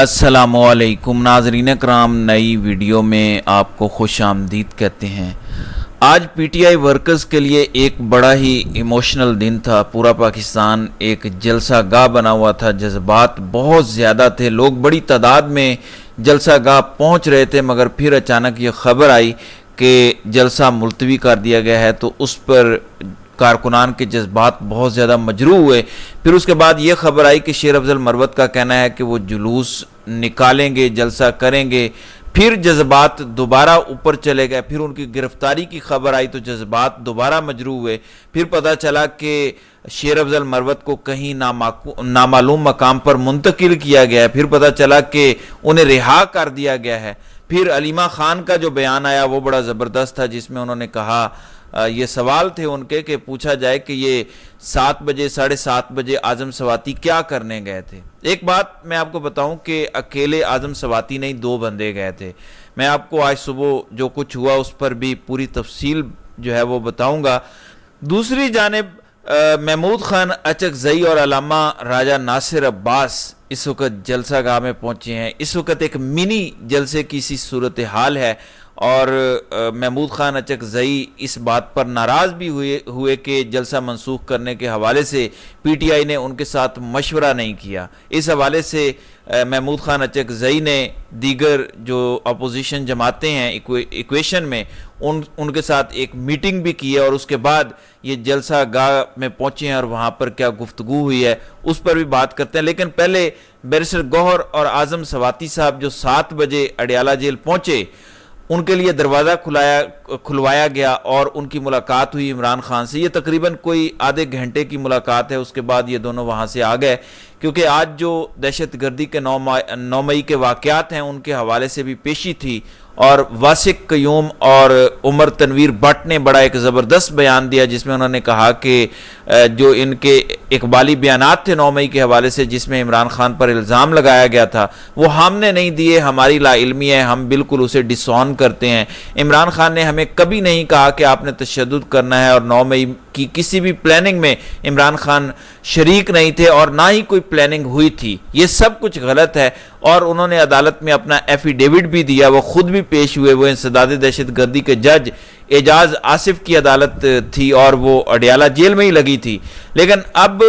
السلام علیکم ناظرین کرام، نئی ویڈیو میں آپ کو خوش آمدید کہتے ہیں۔ آج پی ٹی آئی ورکرز کے لیے ایک بڑا ہی ایموشنل دن تھا۔ پورا پاکستان ایک جلسہ گاہ بنا ہوا تھا، جذبات بہت زیادہ تھے، لوگ بڑی تعداد میں جلسہ گاہ پہنچ رہے تھے، مگر پھر اچانک یہ خبر آئی کہ جلسہ ملتوی کر دیا گیا ہے، تو اس پر کارکنان کے جذبات بہت زیادہ مجروح ہوئے۔ پھر اس کے بعد یہ خبر آئی کہ شیر افضل مروت کا کہنا ہے کہ وہ جلوس نکالیں گے، جلسہ کریں گے۔ پھر جذبات دوبارہ اوپر چلے گئے، پھر ان کی گرفتاری کی خبر آئی تو جذبات دوبارہ مجروح ہوئے۔ پھر پتہ چلا کہ شیر افضل مروت کو کہیں نامعلوم مقام پر منتقل کیا گیا ہے، پھر پتہ چلا کہ انہیں رہا کر دیا گیا ہے۔ پھر علیمہ خان کا جو بیان آیا وہ بڑا زبردست تھا، جس میں انہوں نے کہا، یہ سوال تھے ان کے کہ پوچھا جائے کہ یہ 7 بجے 7:30 بجے اعظم سواتی کیا کرنے گئے تھے۔ ایک بات میں آپ کو بتاؤں کہ اکیلے اعظم سواتی نہیں، 2 بندے گئے تھے۔ میں آپ کو آج صبح جو کچھ ہوا اس پر بھی پوری تفصیل جو ہے وہ بتاؤں گا۔ دوسری جانب محمود خان اچکزئی اور علامہ راجہ ناصر عباس اس وقت جلسہ گاہ میں پہنچے ہیں۔ اس وقت ایک منی جلسے کی سی صورتحال ہے، اور محمود خان اچکزئی اس بات پر ناراض بھی ہوئے کہ جلسہ منسوخ کرنے کے حوالے سے پی ٹی آئی نے ان کے ساتھ مشورہ نہیں کیا۔ اس حوالے سے محمود خان اچکزئی نے دیگر جو اپوزیشن جماعتیں ہیں ایکویشن میں ان کے ساتھ ایک میٹنگ بھی کی ہے، اور اس کے بعد یہ جلسہ گاہ میں پہنچے ہیں، اور وہاں پر کیا گفتگو ہوئی ہے اس پر بھی بات کرتے ہیں۔ لیکن پہلے بیرسٹر گوہر اور اعظم سواتی صاحب جو 7 بجے اڈیالہ جیل پہنچے، ان کے لیے دروازہ کھلوایا گیا اور ان کی ملاقات ہوئی عمران خان سے۔ یہ تقریباً کوئی آدھے گھنٹے کی ملاقات ہے، اس کے بعد یہ دونوں وہاں سے آ گئے، کیونکہ آج جو دہشت گردی کے 9 مئی کے واقعات ہیں ان کے حوالے سے بھی پیشی تھی، اور واسق قیوم اور عمر تنویر بٹ نے بڑا ایک زبردست بیان دیا، جس میں انہوں نے کہا کہ جو ان کے اقبالی بیانات تھے 9 مئی کے حوالے سے، جس میں عمران خان پر الزام لگایا گیا تھا، وہ ہم نے نہیں دیے، ہماری لا علمی ہے، ہم بالکل اسے ڈس آن کرتے ہیں۔ عمران خان نے ہمیں کبھی نہیں کہا کہ آپ نے تشدد کرنا ہے، اور 9 مئی کی کسی بھی پلاننگ میں عمران خان شریک نہیں تھے، اور نہ ہی کوئی پلاننگ ہوئی تھی۔ یہ سب کچھ غلط ہے، اور انہوں نے عدالت میں اپنا ایفیڈیوٹ بھی دیا، وہ خود بھی پیش ہوئے۔ وہ انسداد دہشت گردی کے جج اعجاز آصف کی عدالت تھی، اور وہ اڈیالہ جیل میں ہی لگی تھی۔ لیکن اب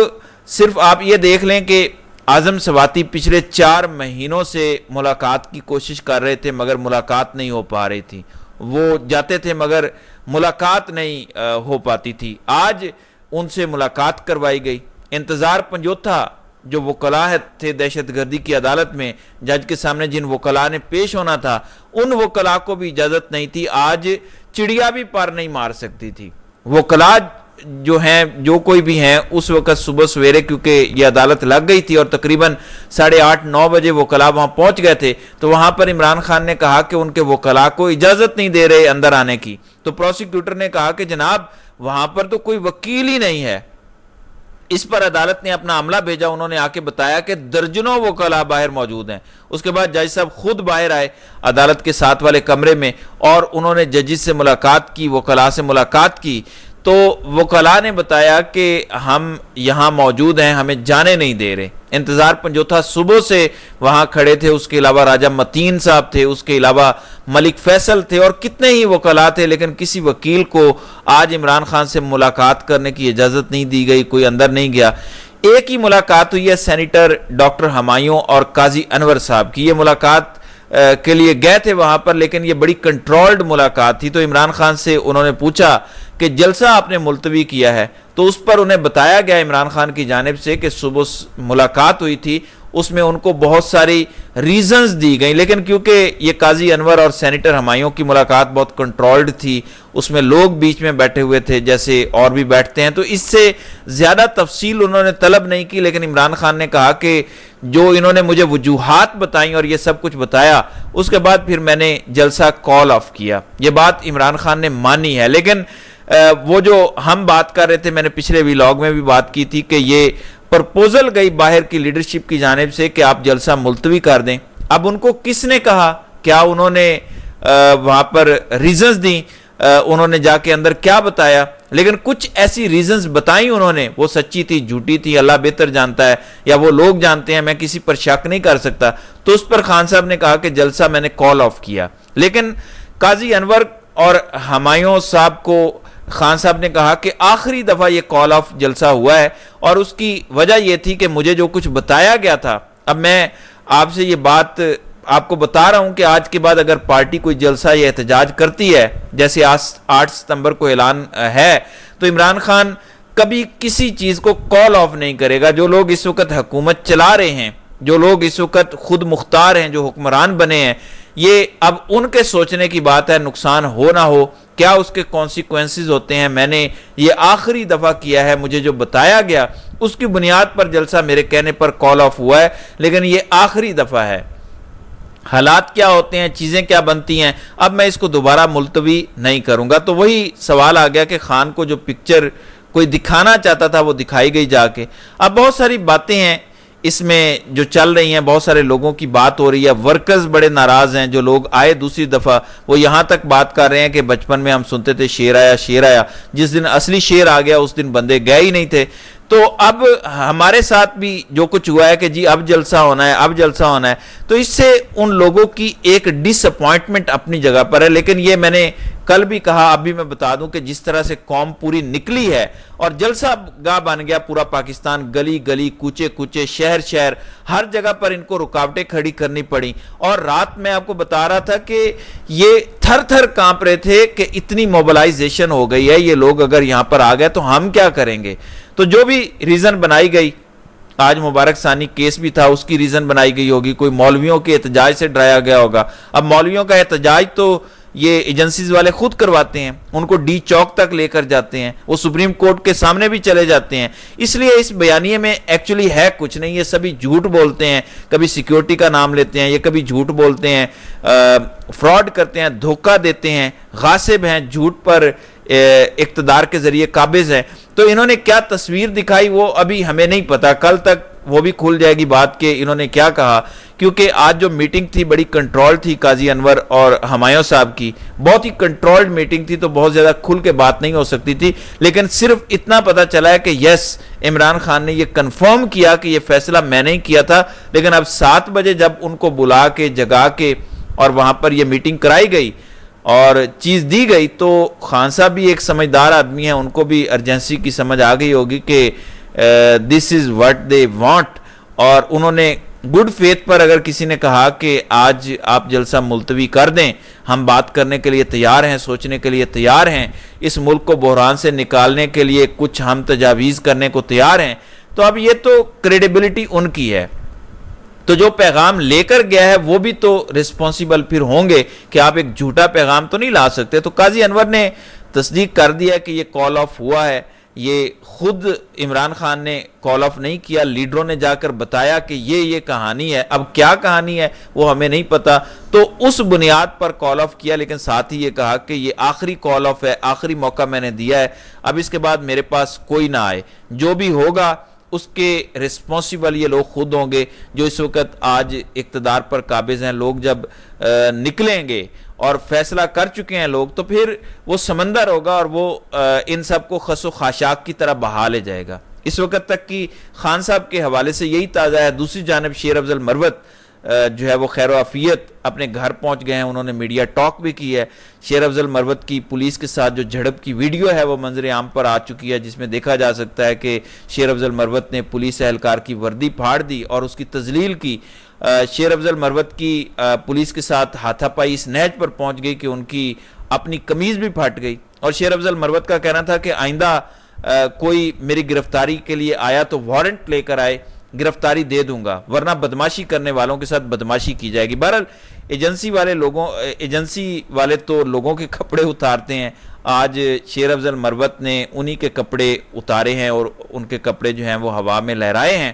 صرف آپ یہ دیکھ لیں کہ اعظم سواتی پچھلے 4 مہینوں سے ملاقات کی کوشش کر رہے تھے، مگر ملاقات نہیں ہو پا رہی تھی۔ وہ جاتے تھے مگر ملاقات نہیں ہو پاتی تھی۔ آج ان سے ملاقات کروائی گئی۔ انتظار پنجوتھا جو وکلاء تھے دہشت گردی کی عدالت میں، جج کے سامنے جن وکلاء نے پیش ہونا تھا، ان وکلاء کو بھی اجازت نہیں تھی۔ آج چڑیا بھی پر نہیں مار سکتی تھی۔ وکلاء جو ہیں، جو کوئی بھی ہیں، اس وقت صبح سویرے کیونکہ یہ عدالت لگ گئی تھی اور تقریباً 8:30 9 بجے وکلاء وہاں پہنچ گئے تھے، تو وہاں پر عمران خان نے کہا کہ ان کے وکلاء کو اجازت نہیں دے رہے اندر آنے کی۔ تو پروسیکیوٹر نے کہا کہ جناب وہاں پر تو کوئی وکیل ہی نہیں ہے۔ اس پر عدالت نے اپنا عملہ بھیجا، انہوں نے آ کے بتایا کہ درجنوں وکلاء باہر موجود ہیں۔ اس کے بعد جج صاحب خود باہر آئے عدالت کے ساتھ والے کمرے میں، اور انہوں نے ججز سے ملاقات کی، وکلاء سے ملاقات کی، تو وکلاء نے بتایا کہ ہم یہاں موجود ہیں، ہمیں جانے نہیں دے رہے۔ انتظار پنجوتھا صبح سے وہاں کھڑے تھے، اس کے علاوہ راجہ متین صاحب تھے، اس کے علاوہ ملک فیصل تھے، اور کتنے ہی وکلاء تھے، لیکن کسی وکیل کو آج عمران خان سے ملاقات کرنے کی اجازت نہیں دی گئی، کوئی اندر نہیں گیا۔ ایک ہی ملاقات ہوئی ہے سینیٹر ڈاکٹر ہمایوں اور قاضی انور صاحب کی۔ یہ ملاقات کے لیے گئے تھے وہاں پر، لیکن یہ بڑی کنٹرولڈ ملاقات تھی۔ تو عمران خان سے انہوں نے پوچھا کہ جلسہ آپ نے ملتوی کیا ہے، تو اس پر انہیں بتایا گیا عمران خان کی جانب سے کہ صبح ملاقات ہوئی تھی، اس میں ان کو بہت ساری ریزنز دی گئیں، لیکن کیونکہ یہ قاضی انور اور سینیٹر ہمایوں کی ملاقات بہت کنٹرولڈ تھی، اس میں لوگ بیچ میں بیٹھے ہوئے تھے جیسے اور بھی بیٹھتے ہیں، تو اس سے زیادہ تفصیل انہوں نے طلب نہیں کی۔ لیکن عمران خان نے کہا کہ جو انہوں نے مجھے وجوہات بتائیں اور یہ سب کچھ بتایا، اس کے بعد پھر میں نے جلسہ کال آف کیا۔ یہ بات عمران خان نے مانی ہے، لیکن وہ جو ہم بات کر رہے تھے، میں نے پچھلے ویلاگ میں بھی بات کی تھی کہ یہ پرپوزل گئی باہر کی لیڈرشپ کی جانب سے کہ آپ جلسہ ملتوی کر دیں۔ اب ان کو کس نے کہا، کیا انہوں نے وہاں پر ریزنز دیں، انہوں نے جا کے اندر کیا بتایا، لیکن کچھ ایسی ریزنز بتائیں انہوں نے، وہ سچی تھی جھوٹی تھی اللہ بہتر جانتا ہے، یا وہ لوگ جانتے ہیں، میں کسی پر شک نہیں کر سکتا، تو اس پر خان صاحب نے کہا کہ جلسہ میں نے کال آف کیا۔ لیکن قاضی انور اور ہمایوں صاحب کو خان صاحب نے کہا کہ آخری دفعہ یہ کال آف جلسہ ہوا ہے، اور اس کی وجہ یہ تھی کہ مجھے جو کچھ بتایا گیا تھا، اب میں آپ سے یہ بات آپ کو بتا رہا ہوں کہ آج کے بعد اگر پارٹی کوئی جلسہ یا احتجاج کرتی ہے، جیسے 8 ستمبر کو اعلان ہے، تو عمران خان کبھی کسی چیز کو کال آف نہیں کرے گا۔ جو لوگ اس وقت حکومت چلا رہے ہیں، جو لوگ اس وقت خود مختار ہیں، جو حکمران بنے ہیں، یہ اب ان کے سوچنے کی بات ہے، نقصان ہو نہ ہو، کیا اس کے کانسیکوینسز ہوتے ہیں۔ میں نے یہ آخری دفعہ کیا ہے، مجھے جو بتایا گیا اس کی بنیاد پر جلسہ میرے کہنے پر کال آف ہوا ہے، لیکن یہ آخری دفعہ ہے۔ حالات کیا ہوتے ہیں، چیزیں کیا بنتی ہیں، اب میں اس کو دوبارہ ملتوی نہیں کروں گا۔ تو وہی سوال آ گیا کہ خان کو جو پکچر کوئی دکھانا چاہتا تھا وہ دکھائی گئی جا کے۔ اب بہت ساری باتیں ہیں اس میں جو چل رہی ہیں، بہت سارے لوگوں کی بات ہو رہی ہے، ورکرز بڑے ناراض ہیں، جو لوگ آئے دوسری دفعہ وہ یہاں تک بات کر رہے ہیں کہ بچپن میں ہم سنتے تھے شیر آیا شیر آیا، جس دن اصلی شیر آ گیا اس دن بندے گئے ہی نہیں تھے۔ تو اب ہمارے ساتھ بھی جو کچھ ہوا ہے کہ جی اب جلسہ ہونا ہے، اب جلسہ ہونا ہے، تو اس سے ان لوگوں کی ایک ڈس اپوائنٹمنٹ اپنی جگہ پر ہے۔ لیکن یہ میں نے کل بھی کہا، اب بھی میں بتا دوں کہ جس طرح سے قوم پوری نکلی ہے اور جلسہ گاہ بن گیا پورا پاکستان، گلی گلی کوچے کوچے شہر شہر ہر جگہ پر ان کو رکاوٹیں کھڑی کرنی پڑی۔ اور رات میں آپ کو بتا رہا تھا کہ یہ تھر تھر کانپ رہے تھے کہ اتنی موبلائزیشن ہو گئی ہے، یہ لوگ اگر یہاں پر آ گئے تو ہم کیا کریں گے۔ تو جو بھی ریزن بنائی گئی، آج مبارک ثانی کیس بھی تھا، اس کی ریزن بنائی گئی ہوگی، کوئی مولویوں کے احتجاج سے ڈرایا گیا ہوگا۔ اب مولویوں کا احتجاج تو یہ ایجنسیز والے خود کرواتے ہیں، ان کو ڈی چوک تک لے کر جاتے ہیں، وہ سپریم کورٹ کے سامنے بھی چلے جاتے ہیں۔ اس لیے اس بیانیے میں ایکچولی ہے کچھ نہیں، یہ سبھی جھوٹ بولتے ہیں، کبھی سیکیورٹی کا نام لیتے ہیں، یہ کبھی جھوٹ بولتے ہیں، فراڈ کرتے ہیں، دھوکہ دیتے ہیں، غاصب ہیں، جھوٹ پر اقتدار کے ذریعے قابض ہیں۔ تو انہوں نے کیا تصویر دکھائی وہ ابھی ہمیں نہیں پتا، کل تک وہ بھی کھل جائے گی بات کہ انہوں نے کیا کہا، کیونکہ آج جو میٹنگ تھی بڑی کنٹرول تھی قاضی انور اور ہمایوں صاحب کی، بہت ہی کنٹرولڈ میٹنگ تھی، تو بہت زیادہ کھل کے بات نہیں ہو سکتی تھی۔ لیکن صرف اتنا پتا چلا ہے کہ یس عمران خان نے یہ کنفرم کیا کہ یہ فیصلہ میں نہیں کیا تھا، لیکن اب 7 بجے جب ان کو بلا کے جگا کے اور وہاں پر یہ میٹنگ کرائی گئی اور چیز دی گئی، تو خان صاحب بھی ایک سمجھدار آدمی ہیں، ان کو بھی ارجنسی کی سمجھ آ گئی ہوگی کہ دس از واٹ دے وانٹ، اور انہوں نے گڈ فیتھ پر اگر کسی نے کہا کہ آج آپ جلسہ ملتوی کر دیں، ہم بات کرنے کے لیے تیار ہیں، سوچنے کے لیے تیار ہیں، اس ملک کو بحران سے نکالنے کے لیے کچھ ہم تجاویز کرنے کو تیار ہیں، تو اب یہ تو کریڈیبلٹی ان کی ہے۔ تو جو پیغام لے کر گیا ہے وہ بھی تو ریسپانسیبل پھر ہوں گے کہ آپ ایک جھوٹا پیغام تو نہیں لا سکتے۔ تو قاضی انور نے تصدیق کر دیا کہ یہ کال آف ہوا ہے، یہ خود عمران خان نے کال آف نہیں کیا، لیڈروں نے جا کر بتایا کہ یہ کہانی ہے، اب کیا کہانی ہے وہ ہمیں نہیں پتا، تو اس بنیاد پر کال آف کیا، لیکن ساتھ ہی یہ کہا کہ یہ آخری کال آف ہے، آخری موقع میں نے دیا ہے، اب اس کے بعد میرے پاس کوئی نہ آئے، جو بھی ہوگا اس کے ریسپانسیبل یہ لوگ خود ہوں گے جو اس وقت آج اقتدار پر قابض ہیں۔ لوگ جب نکلیں گے اور فیصلہ کر چکے ہیں لوگ، تو پھر وہ سمندر ہوگا اور وہ ان سب کو خس و خاشاک کی طرح بہا لے جائے گا۔ اس وقت تک کی خان صاحب کے حوالے سے یہی تازہ ہے۔ دوسری جانب شیر افضل مروت جو ہے وہ خیر و عافیت اپنے گھر پہنچ گئے ہیں، انہوں نے میڈیا ٹاک بھی کی ہے۔ شیر افضل مروت کی پولیس کے ساتھ جو جھڑپ کی ویڈیو ہے وہ منظر عام پر آ چکی ہے، جس میں دیکھا جا سکتا ہے کہ شیر افضل مروت نے پولیس اہلکار کی وردی پھاڑ دی اور اس کی تذلیل کی۔ شیر افضل مروت کی پولیس کے ساتھ ہاتھا پائی اس نہج پر پہنچ گئی کہ ان کی اپنی قمیض بھی پھٹ گئی، اور شیر افضل مروت کا کہنا تھا کہ آئندہ کوئی میری گرفتاری کے لیے آیا تو وارنٹ لے کر آئے، گرفتاری دے دوں گا، ورنہ بدماشی کرنے والوں کے ساتھ بدماشی کی جائے گی۔ بہرحال ایجنسی والے تو لوگوں کے کپڑے اتارتے ہیں، آج شیر افضل مروت نے انہی کے کپڑے اتارے ہیں اور ان کے کپڑے جو ہیں وہ ہوا میں لہرائے ہیں۔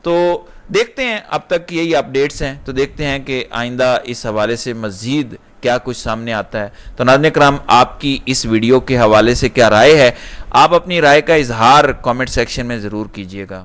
تو دیکھتے ہیں، اب تک یہی اپڈیٹس ہیں، تو دیکھتے ہیں کہ آئندہ اس حوالے سے مزید کیا کچھ سامنے آتا ہے۔ تو ناظرین کرام، آپ کی اس ویڈیو کے حوالے سے کیا رائے ہے؟ آپ اپنی رائے کا اظہار کامنٹ سیکشن میں ضرور کیجیے گا۔